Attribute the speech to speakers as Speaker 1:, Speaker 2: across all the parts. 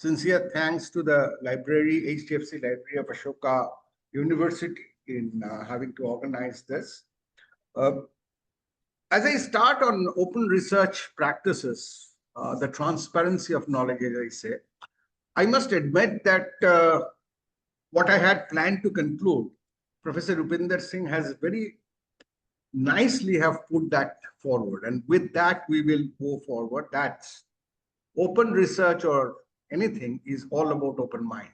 Speaker 1: Sincere thanks to the library, HDFC Library of Ashoka University in having to organize this. As I start on open research practices, the transparency of knowledge, as I say, I must admit that what I had planned to conclude, Professor Rupinder Singh has very nicely have put that forward. And with that, we will go forward. That's open research or anything is all about open mind.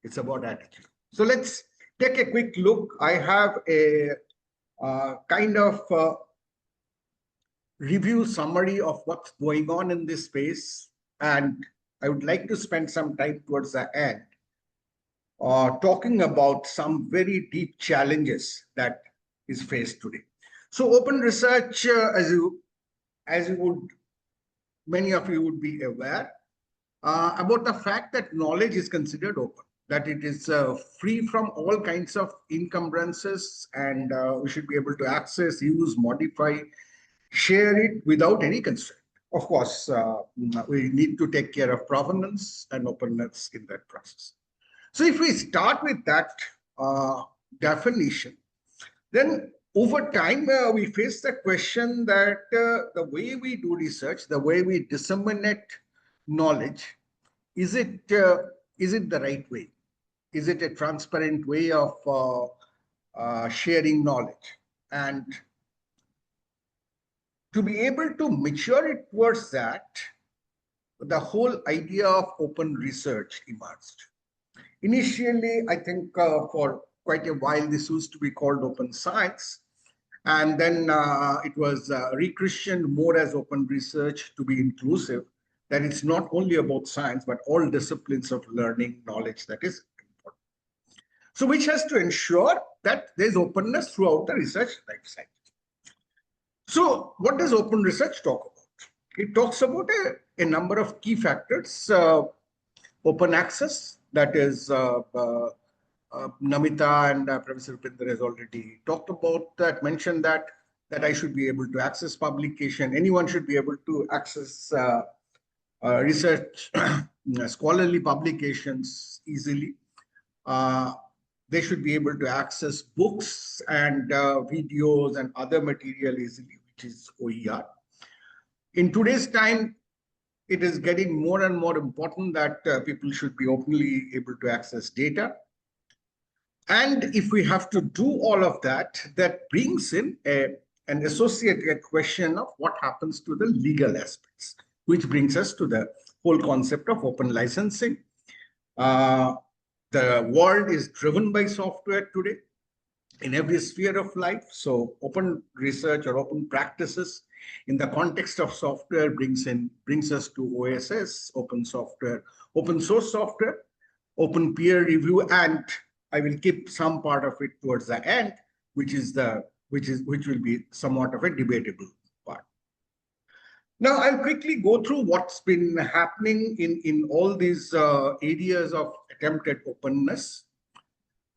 Speaker 1: It's about attitude. So let's take a quick look. I have a kind of review summary of what's going on in this space. And I would like to spend some time towards the end talking about some very deep challenges that is faced today. So open research, as you would, many of you would be aware about the fact that knowledge is considered open, that it is free from all kinds of encumbrances, and we should be able to access, use, modify, share it without any constraint. Of course, we need to take care of provenance and openness in that process. So if we start with that definition, then over time, we face the question that the way we do research, the way we disseminate knowledge, is it the right way? Is it a transparent way of sharing knowledge? And to be able to mature it towards that, the whole idea of open research emerged. Initially, I think for quite a while, this used to be called open science. And then it was rechristened more as open research to be inclusive, that it's not only about science, but all disciplines of learning, knowledge that is important. So which has to ensure that there's openness throughout the research life cycle. So what does open research talk about? It talks about a number of key factors. Open access, that is Namita and Professor Rupinder has already talked about that, mentioned that I should be able to access publication. Anyone should be able to access research, scholarly publications easily. They should be able to access books and videos and other material easily, which is OER. In today's time, it is getting more and more important that people should be openly able to access data. And if we have to do all of that, that brings in an associated question of what happens to the legal aspects, which brings us to the whole concept of open licensing. The world is driven by software today in every sphere of life. So open research or open practices in the context of software brings us to OSS, open software, open source software, open peer review, and I will keep some part of it towards the end, which will be somewhat of a debatable part. Now, I'll quickly go through what's been happening in all these areas of attempted openness.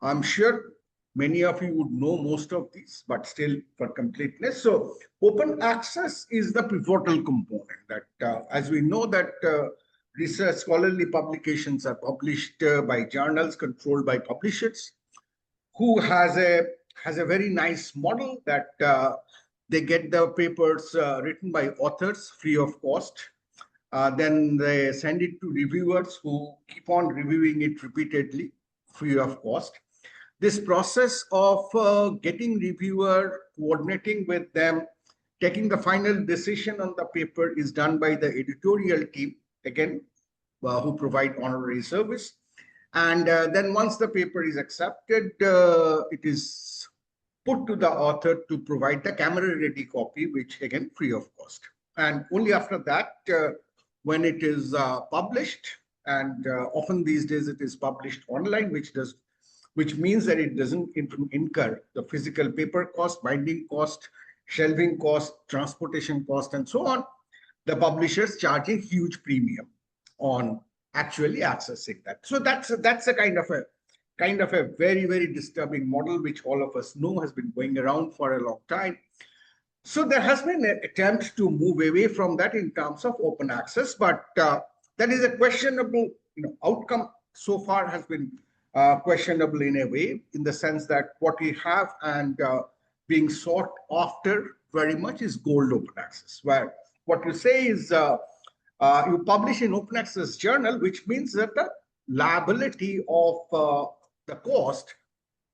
Speaker 1: I'm sure many of you would know most of these, but still for completeness. So open access is the pivotal component that, as we know that research scholarly publications are published by journals controlled by publishers, who has a very nice model that they get the papers written by authors free of cost. Then they send it to reviewers who keep on reviewing it repeatedly free of cost. This process of getting reviewer, coordinating with them, taking the final decision on the paper is done by the editorial team, again, who provide honorary service. And then once the paper is accepted, it is put to the author to provide the camera-ready copy, which again, free of cost. And only after that, when it is published, and often these days it is published online, which means that it doesn't incur the physical paper cost, binding cost, shelving cost, transportation cost, and so on. The publishers charge a huge premium on actually accessing that. So that's a kind of a very, very disturbing model, which all of us know has been going around for a long time. So there has been an attempt to move away from that in terms of open access, but That is a questionable, outcome so far has been questionable in a way, in the sense that what we have and being sought after very much is gold open access, where what you say is you publish in open access journal, which means that the liability of the cost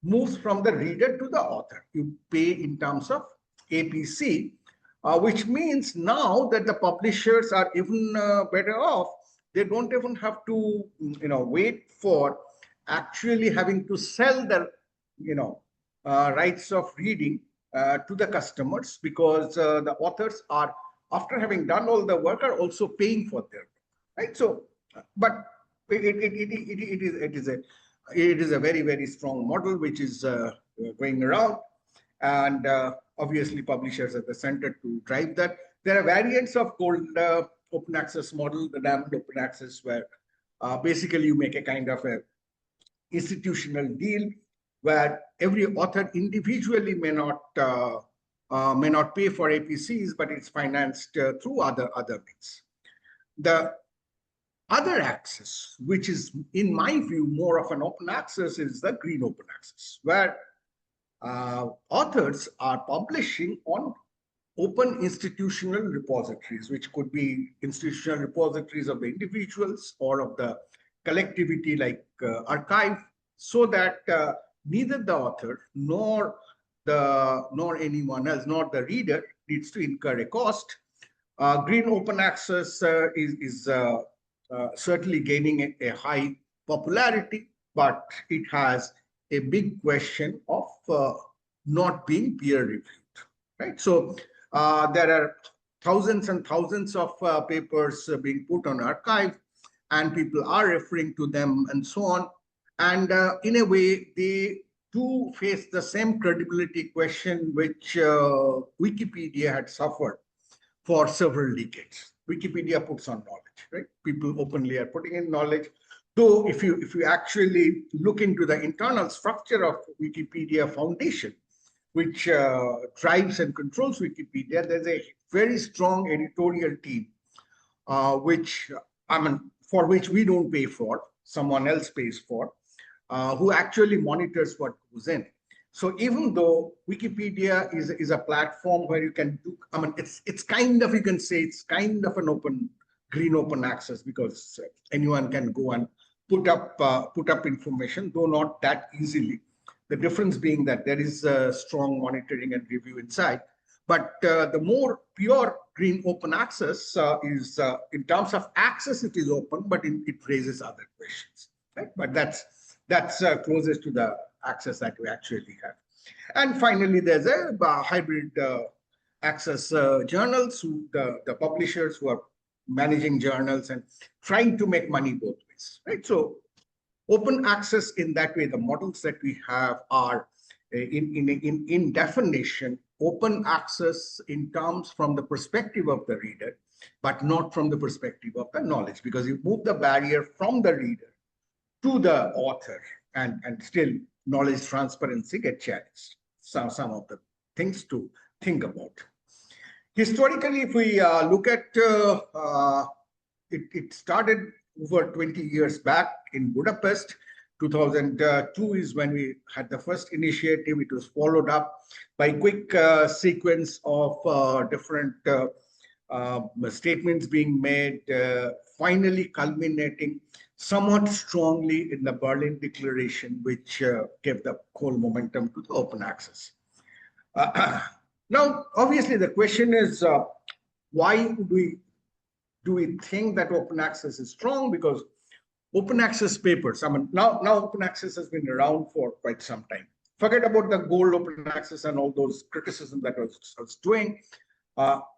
Speaker 1: moves from the reader to the author. You pay in terms of APC, which means now that the publishers are even better off. They don't even have to, wait for actually having to sell their, rights of reading to the customers, because the authors are, after having done all the work, are also paying for their, right? So, but it is a very, very strong model which is going around, and obviously publishers at the center to drive that. There are variants of gold open access model, the diamond open access, where basically you make a kind of a institutional deal where every author individually may not pay for APCs, but it's financed through other means. The other access, which is, in my view, more of an open access, is the green open access, where authors are publishing on open institutional repositories, which could be institutional repositories of the individuals or of the collectivity like archive, so that neither the author nor anyone else, nor the reader, needs to incur a cost. Green open access is certainly gaining a high popularity, but it has a big question of not being peer reviewed, right? So there are thousands and thousands of papers being put on archive, and people are referring to them and so on. And in a way, they do face the same credibility question which Wikipedia had suffered for several decades. Wikipedia puts on knowledge, right? People openly are putting in knowledge. Though if you actually look into the internal structure of Wikipedia Foundation, which drives and controls Wikipedia, there's a very strong editorial team, for which we don't pay for, someone else pays for, who actually monitors what goes in. So even though Wikipedia is a platform where you can do, it's kind of, you can say it's kind of an green open access, because anyone can go and put up information, though not that easily. The difference being that there is strong monitoring and review inside. But the more pure green open access is, in terms of access, it is open, but it raises other questions, right? But that's closest to the access that we actually have. And finally, there's a hybrid access journals, the publishers who are managing journals and trying to make money both ways, right? So open access in that way, the models that we have are in definition, open access in terms from the perspective of the reader, but not from the perspective of the knowledge, because you move the barrier from the reader to the author, and still knowledge transparency get challenged. Some of the things to think about. Historically, if we look at it started over 20 years back in Budapest. 2002 is when we had the first initiative. It was followed up by a quick sequence of different statements being made, finally culminating somewhat strongly in the Berlin Declaration, which gave the whole momentum to the open access. Now, obviously, the question is, why do we think that open access is strong? Because open access papers, now open access has been around for quite some time. Forget about the gold open access and all those criticisms that I was doing.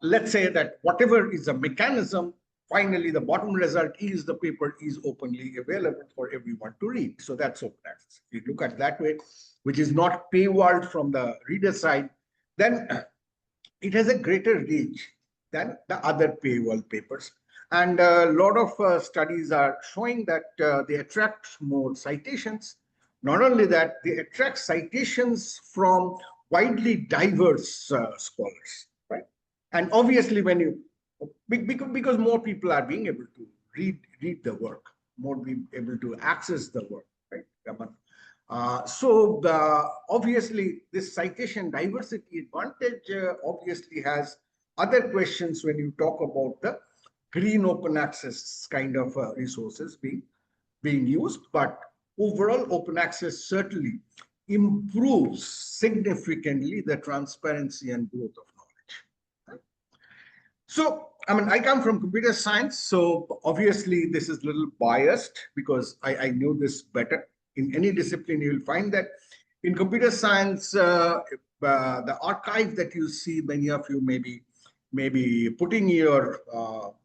Speaker 1: Let's say that whatever is the mechanism, finally the bottom result is the paper is openly available for everyone to read. So that's open access. If you look at that way, which is not paywalled from the reader side, then it has a greater reach than the other paywall papers. And a lot of studies are showing that they attract more citations. Not only that, they attract citations from widely diverse scholars, right? And obviously, when you, because more people are being able to read the work, more be able to access the work, right? So obviously, this citation diversity advantage obviously has other questions when you talk about the green open access kind of resources being used. But overall, open access certainly improves significantly the transparency and growth of knowledge. So, I mean, I come from computer science, so obviously this is a little biased because I know this better. In any discipline, you will find that in computer science, the archive that you see, many of you maybe putting your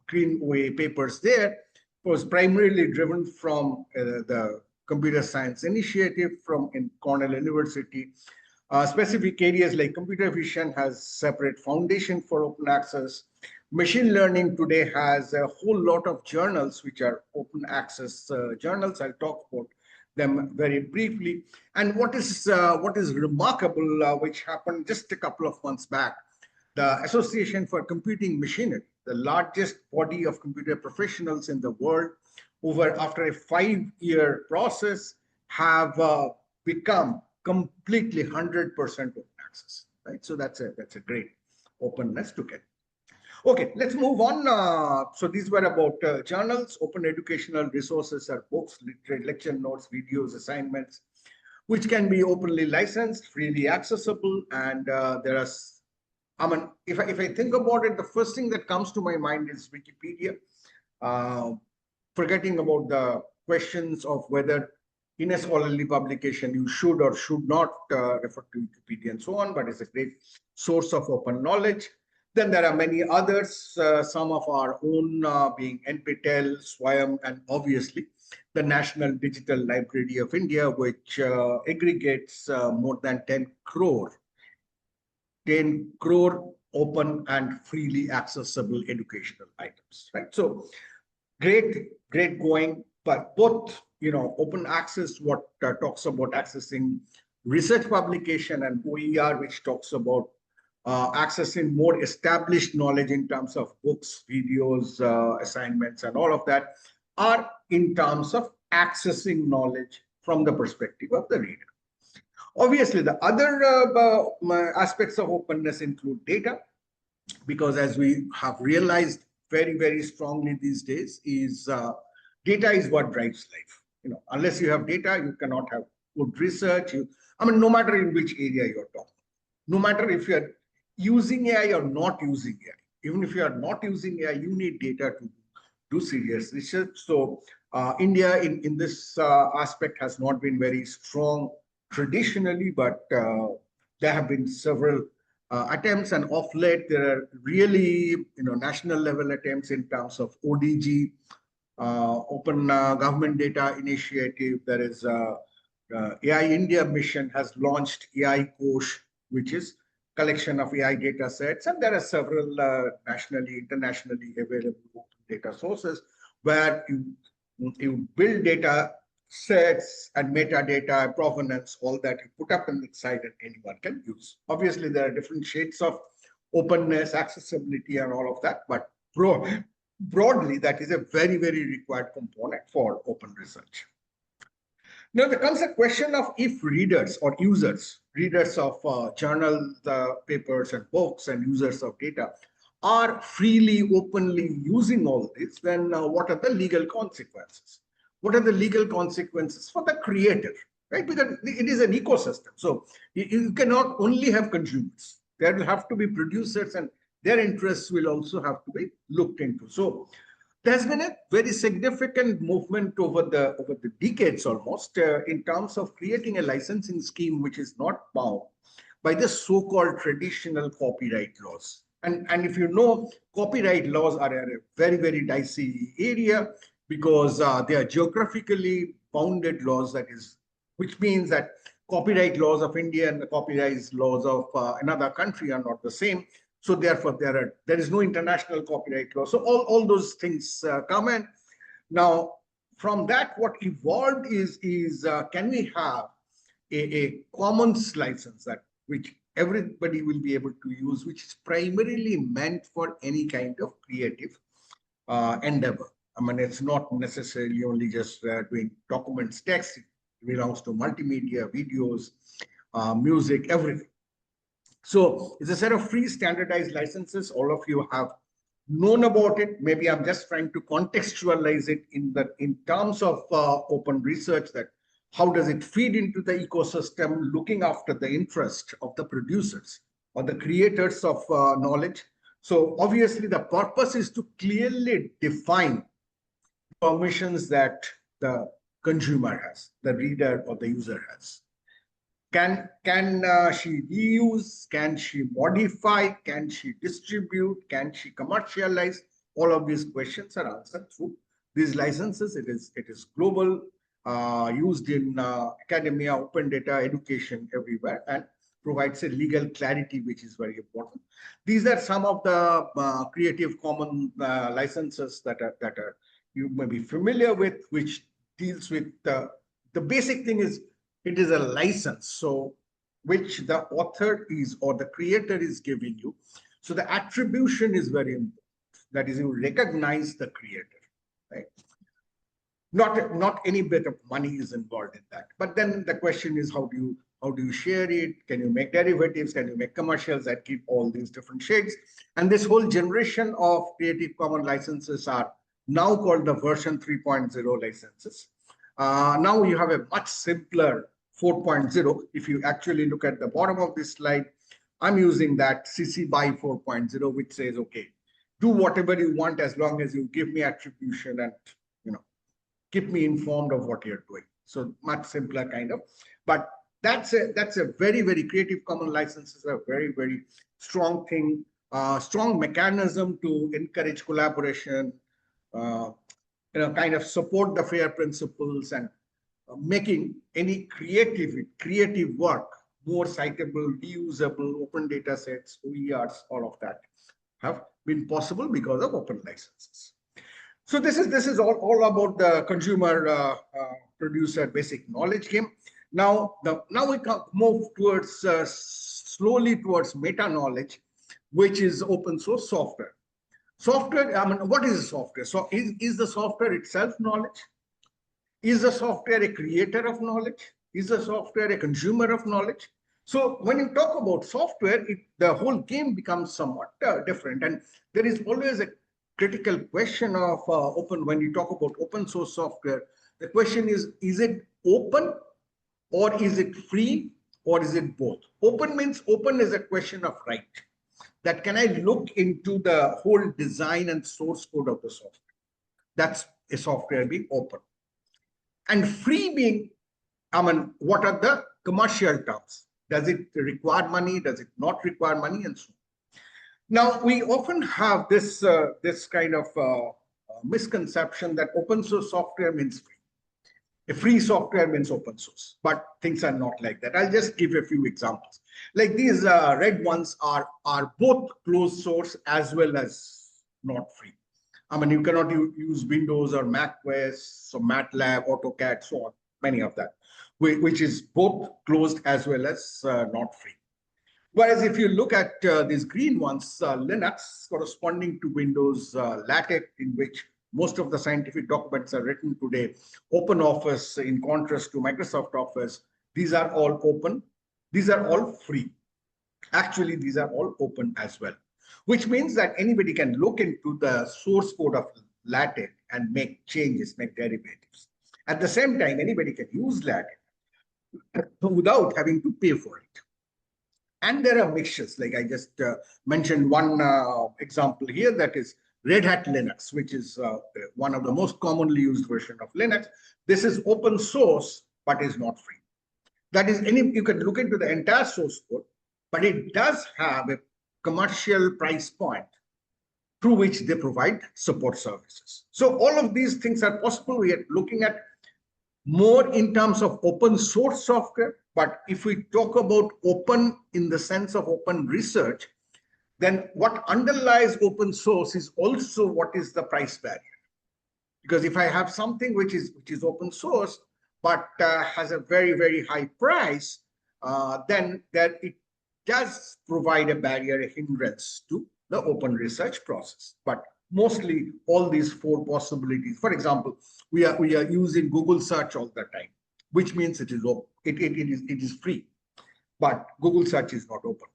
Speaker 1: green OA papers there, was primarily driven from the computer science initiative from in Cornell University. Specific areas like computer vision has separate foundation for open access. Machine learning today has a whole lot of journals which are open access journals. I'll talk about them very briefly. And what is remarkable, which happened just a couple of months back, the Association for Computing Machinery, the largest body of computer professionals in the world, after a 5-year process, have become completely 100% open access. Right, so that's a great openness to get. Okay, let's move on. So these were about journals. Open educational resources are books, lecture notes, videos, assignments, which can be openly licensed, freely accessible, and there are. I mean, if I think about it, the first thing that comes to my mind is Wikipedia. Forgetting about the questions of whether in a scholarly publication you should or should not refer to Wikipedia and so on, but it's a great source of open knowledge. Then there are many others, some of our own being NPTEL, SWAYAM, and obviously the National Digital Library of India, which aggregates more than 10 crore open and freely accessible educational items, right? So great going, but both, open access, what talks about accessing research publication, and OER, which talks about accessing more established knowledge in terms of books, videos, assignments, and all of that, are in terms of accessing knowledge from the perspective of the reader. Obviously, the other aspects of openness include data, because as we have realized very, very strongly these days, is data is what drives life. Unless you have data, you cannot have good research. No matter in which area you're talking, no matter if you're using AI or not using AI, even if you are not using AI, you need data to do serious research. So India in this aspect has not been very strong traditionally, but there have been several attempts, and of late there are really national level attempts in terms of ODG, Open Government Data Initiative. There is AI India mission has launched AI Kosh, which is collection of AI data sets, and there are several nationally, internationally available open data sources where you build data sets and metadata, provenance, all that you put up on the site and anyone can use. Obviously, there are different shades of openness, accessibility, and all of that, but broadly, that is a very, very required component for open research. Now, there comes a question of if readers or users, readers of journals, papers, and books, and users of data are freely, openly using all this, then what are the legal consequences? What are the legal consequences for the creator, right? Because it is an ecosystem. So you cannot only have consumers. There will have to be producers, and their interests will also have to be looked into. So there's been a very significant movement over the decades almost in terms of creating a licensing scheme which is not bound by the so-called traditional copyright laws. And if you know, copyright laws are a very, very dicey area, because they are geographically bounded laws, which means that copyright laws of India and the copyright laws of another country are not the same. So therefore, there is no international copyright law. So all those things come in. Now, from that, what evolved is can we have a commons license which everybody will be able to use, which is primarily meant for any kind of creative endeavor. I mean, it's not necessarily only just doing documents, text. It belongs to multimedia, videos, music, everything. So it's a set of free standardized licenses. All of you have known about it. Maybe I'm just trying to contextualize it in terms of open research, that how does it feed into the ecosystem, looking after the interest of the producers or the creators of knowledge. So obviously the purpose is to clearly define permissions that the consumer has, the reader or the user has. Can she reuse? Can she modify? Can she distribute? Can she commercialize? All of these questions are answered through these licenses. It is global, used in academia, open data, education, everywhere, and provides a legal clarity, which is very important. These are some of the Creative Commons licenses that are you may be familiar with, which deals with the basic thing is it is a license, so which the author is or the creator is giving you. So the attribution is very important. That is, you recognize the creator, right? Not any bit of money is involved in that. But then the question is, how do you share it? Can you make derivatives? Can you make commercials that keep all these different shades? And this whole generation of Creative Commons licenses are now called the version 3.0 licenses. Now you have a much simpler 4.0. If you actually look at the bottom of this slide, I'm using that CC BY 4.0, which says, okay, do whatever you want as long as you give me attribution and keep me informed of what you're doing. So much simpler kind of, but that's a very, very Creative Commons licenses are a very, very strong thing, strong mechanism to encourage collaboration, kind of support the FAIR principles and making any creative work more citable, reusable, open data sets, OERs, all of that have been possible because of open licenses. So this is all about the consumer producer basic knowledge game. Now we can move towards slowly towards meta knowledge, which is open source software. Software, I mean, what is software? So is the software itself knowledge? Is the software a creator of knowledge? Is the software a consumer of knowledge? So when you talk about software, the whole game becomes somewhat different. And there is always a critical question of when you talk about open source software, the question is it open or is it free or is it both? Open means open is a question of right. That can I look into the whole design and source code of the software? That's a software being open. And free being, I mean, what are the commercial terms? Does it require money? Does it not require money? And so on. Now, we often have this kind of misconception that open source software means free. A free software means open source, but things are not like that. I'll just give a few examples. Like these red ones are both closed source as well as not free. I mean, you cannot use Windows or Mac OS, so MATLAB, AutoCAD, so on, many of that, which is both closed as well as not free. Whereas if you look at these green ones, Linux corresponding to Windows, LaTeX, in which most of the scientific documents are written today, OpenOffice in contrast to Microsoft Office, these are all open. These are all free. Actually, these are all open as well, which means that anybody can look into the source code of LaTeX and make changes, make derivatives. At the same time, anybody can use LaTeX without having to pay for it. And there are mixtures, like I just mentioned one example here, that is Red Hat Linux, which is one of the most commonly used version of Linux. This is open source, but is not free. That is, you can look into the entire source code, but it does have a commercial price point through which they provide support services. So all of these things are possible. We are looking at more in terms of open source software. But if we talk about open in the sense of open research, then what underlies open source is also what is the price barrier. Because if I have something which is open source, but has a very, very high price, then it does provide a barrier, a hindrance to the open research process. But mostly all these four possibilities. For example, we are using Google search all the time, which means it is open. It is free, but Google search is not open.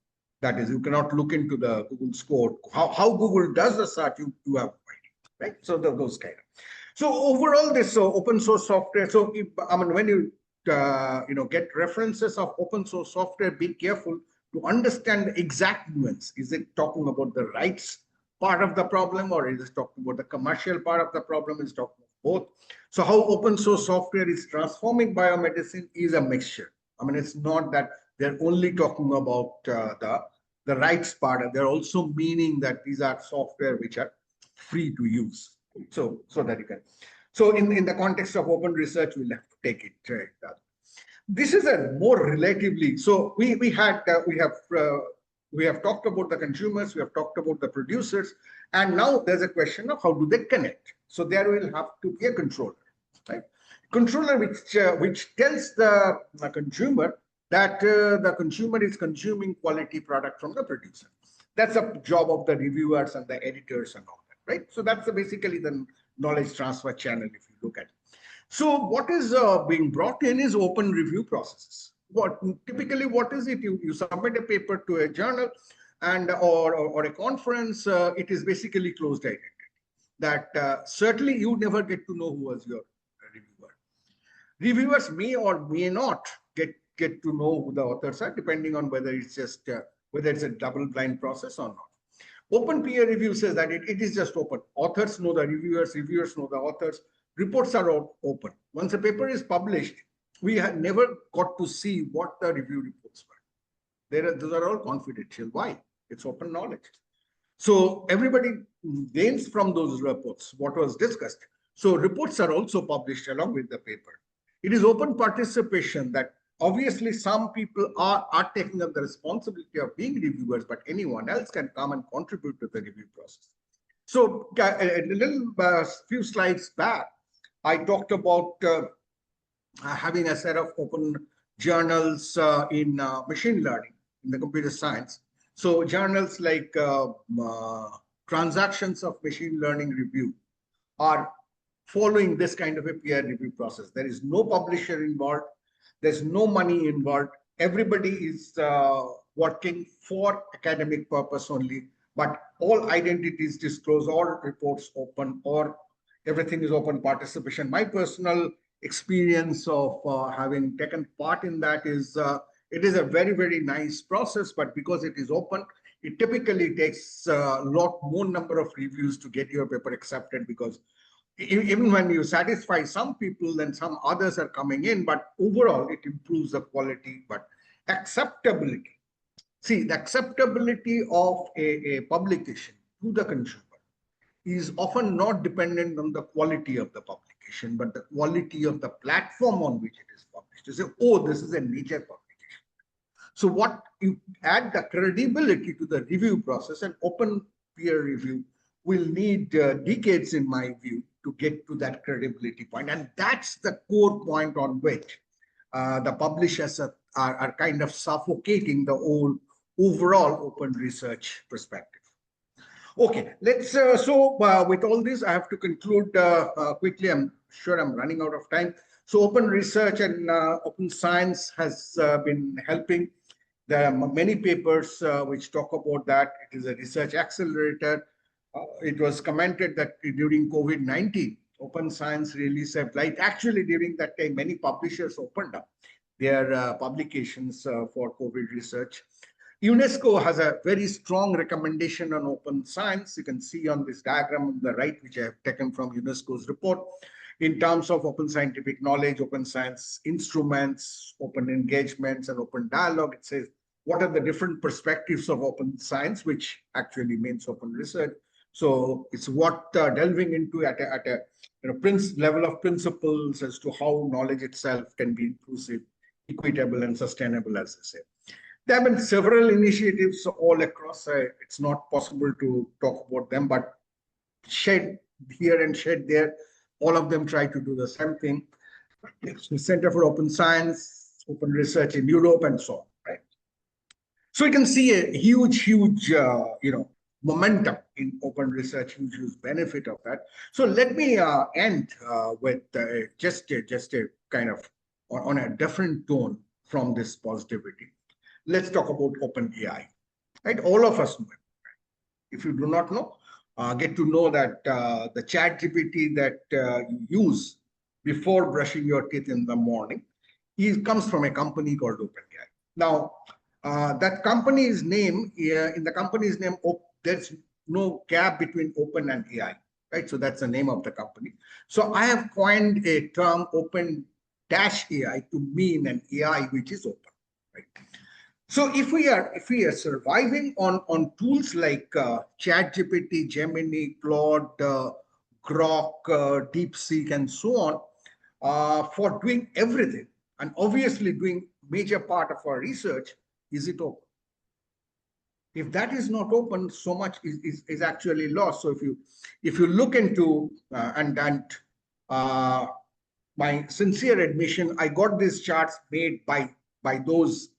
Speaker 1: That is, you cannot look into the Google score. How Google does the search, you have no idea, right? So those kind of. So overall, this open source software. So I mean, when you get references of open source software, be careful to understand the exact nuance. Is it talking about the rights part of the problem, or is it talking about the commercial part of the problem? Is talking about both. So how open source software is transforming biomedicine is a mixture. I mean, it's not that they're only talking about the rights part. They're also meaning that these are software which are free to use. So that you can. So in the context of open research, we'll have to take it. This is a more relatively. So we have talked about the consumers, we have talked about the producers, and now there's a question of how do they connect. So there will have to be a controller, right? Controller which tells the consumer that the consumer is consuming quality product from the producer. That's a job of the reviewers and the editors and all that, right? So that's basically the knowledge transfer channel if you look at it. So what is being brought in is open review processes. Typically what is it? You submit a paper to a journal and or a conference. It is basically closed identity. That certainly you never get to know who was your reviewer. Reviewers may or may not get to know who the authors are, depending on whether it's just whether it's a double-blind process or not. Open peer review says that it is just open. Authors know the reviewers, reviewers know the authors. Reports are all open. Once a paper is published, we have never got to see what the review reports were. Those are all confidential. Why? It's open knowledge. So everybody gains from those reports what was discussed. So reports are also published along with the paper. It is open participation that obviously some people are taking up the responsibility of being reviewers, but anyone else can come and contribute to the review process. So a little few slides back, I talked about having a set of open journals in machine learning, in the computer science. So journals like Transactions of Machine Learning Review are following this kind of a peer review process. There is no publisher involved. There's no money involved. Everybody is working for academic purpose only, but all identities disclosed, all reports open, or everything is open participation. My personal experience of having taken part in that is it is a very, very nice process, but because it is open, it typically takes a lot more number of reviews to get your paper accepted, because even when you satisfy some people, then some others are coming in, but overall it improves the quality. But acceptability, see, the acceptability of a publication to the consumer is often not dependent on the quality of the publication, but the quality of the platform on which it is published. You say, oh, this is a Nature publication. So what you add the credibility to the review process, and open peer review will need decades, in my view, to get to that credibility point. And that's the core point on which the publishers are kind of suffocating the whole overall open research perspective. Okay, let's, with all this, I have to conclude quickly. I'm sure I'm running out of time. So open research and open science has been helping. There are many papers which talk about that. It is a research accelerator. It was commented that during COVID-19, open science really saved life. Actually, during that time, many publishers opened up their publications for COVID research. UNESCO has a very strong recommendation on open science. You can see on this diagram on the right, which I have taken from UNESCO's report, in terms of open scientific knowledge, open science instruments, open engagements, and open dialogue. It says, what are the different perspectives of open science, which actually means open research. So it's what delving into at a level of principles as to how knowledge itself can be inclusive, equitable, and sustainable, as I say. There have been several initiatives all across. It's not possible to talk about them, but shed here and shed there, all of them try to do the same thing. The Center for Open Science, Open Research in Europe, and so on, right? So you can see a huge, momentum in open research, huge benefit of that. So let me end with just a kind of on a different tone from this positivity. Let's talk about open AI, right? All of us know it. If you do not know, get to know that the chat GPT that you use before brushing your teeth in the morning, it comes from a company called OpenAI. Now, that company's name, in the company's name, there's no gap between open and AI, right? So that's the name of the company. So I have coined a term open-AI to mean an AI which is open, right? So if we are surviving on tools like ChatGPT, Gemini, Claude, Grok, DeepSeek, and so on, for doing everything, and obviously doing major part of our research, is it open? If that is not open, so much is actually lost. So if you look into my sincere admission, I got these charts made by those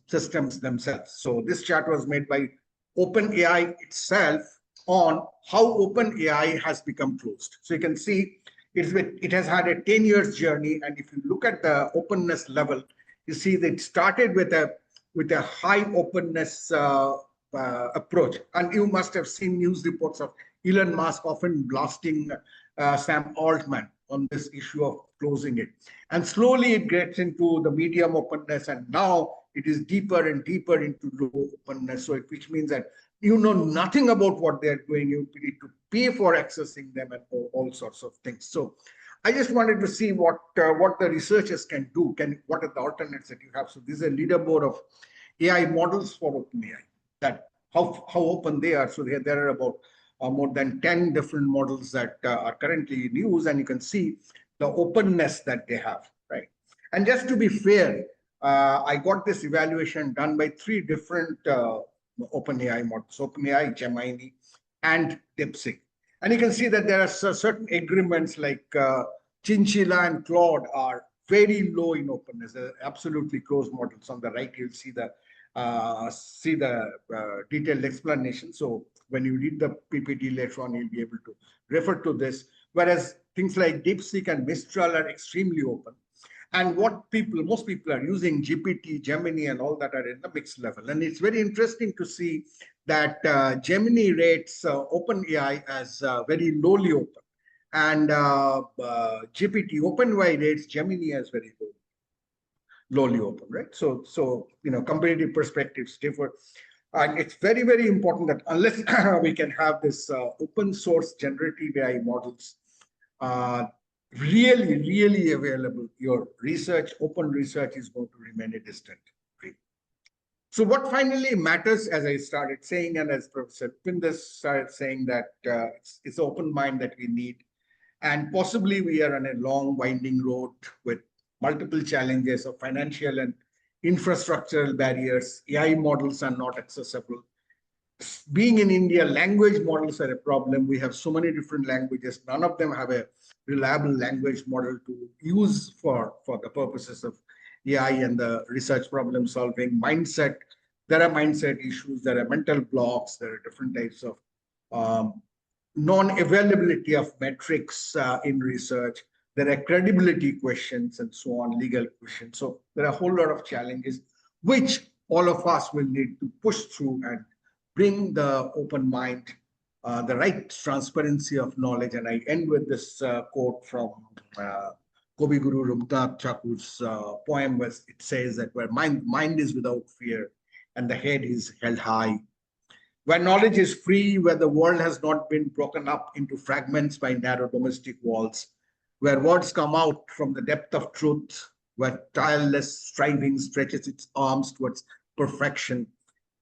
Speaker 1: systems themselves. So this chart was made by OpenAI itself on how OpenAI has become closed. So you can see it has had a 10 years journey, and if you look at the openness level, you see that it started with a high openness approach. And you must have seen news reports of Elon Musk often blasting Sam Altman on this issue of closing it. And slowly it gets into the medium openness, and now it is deeper and deeper into low openness. So which means that you know nothing about what they're doing. You need to pay for accessing them and all sorts of things. So I just wanted to see what the researchers can do. What are the alternates that you have? So this is a leaderboard of AI models for OpenAI, that how open they are. So there are about more than 10 different models that are currently in use, and you can see the openness that they have, right? And just to be fair, I got this evaluation done by 3 different OpenAI models: OpenAI, Gemini, and DeepSeek. And you can see that there are certain agreements like Chinchilla and Claude are very low in openness. They're absolutely closed models. On the right, you'll see the detailed explanation. So when you read the PPT later on, you'll be able to refer to this. Whereas things like DeepSeek and Mistral are extremely open. And most people are using GPT, Gemini, and all that are in the mixed level. And it's very interesting to see that Gemini rates OpenAI as very lowly open, and GPT, OpenAI rates Gemini as very lowly open, right? So comparative perspectives differ. And it's very, very important that unless we can have this open source generative AI models really available, your research, open research, is going to remain a distant dream. So what finally matters, as I started saying, and as Professor Pindus started saying, that it's open mind that we need. And possibly we are on a long winding road with multiple challenges of financial and infrastructural barriers. AI models are not accessible. Being in India, language models are a problem. We have so many different languages. None of them have a reliable language model to use for the purposes of AI and the research problem solving. Mindset, there are mindset issues, there are mental blocks, there are different types of non-availability of metrics in research. There are credibility questions and so on, legal questions. So there are a whole lot of challenges which all of us will need to push through and bring the open mind, the right transparency of knowledge. And I end with this quote from Kavi Guru Rabindranath Thakur's poem, where it says that where mind is without fear and the head is held high, where knowledge is free, where the world has not been broken up into fragments by narrow domestic walls, where words come out from the depth of truth, where tireless striving stretches its arms towards perfection,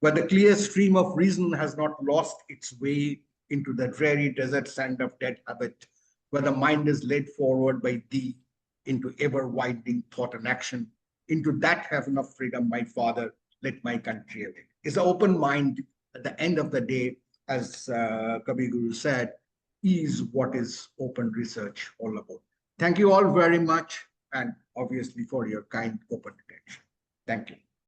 Speaker 1: where the clear stream of reason has not lost its way into the dreary desert sand of dead habit, where the mind is led forward by thee into ever-widening thought and action. Into that heaven of freedom, my Father, let my country awake. It's an open mind at the end of the day, as Kavi Guru said, is what is open research all about. Thank you all very much, and obviously for your kind, open attention. Thank you.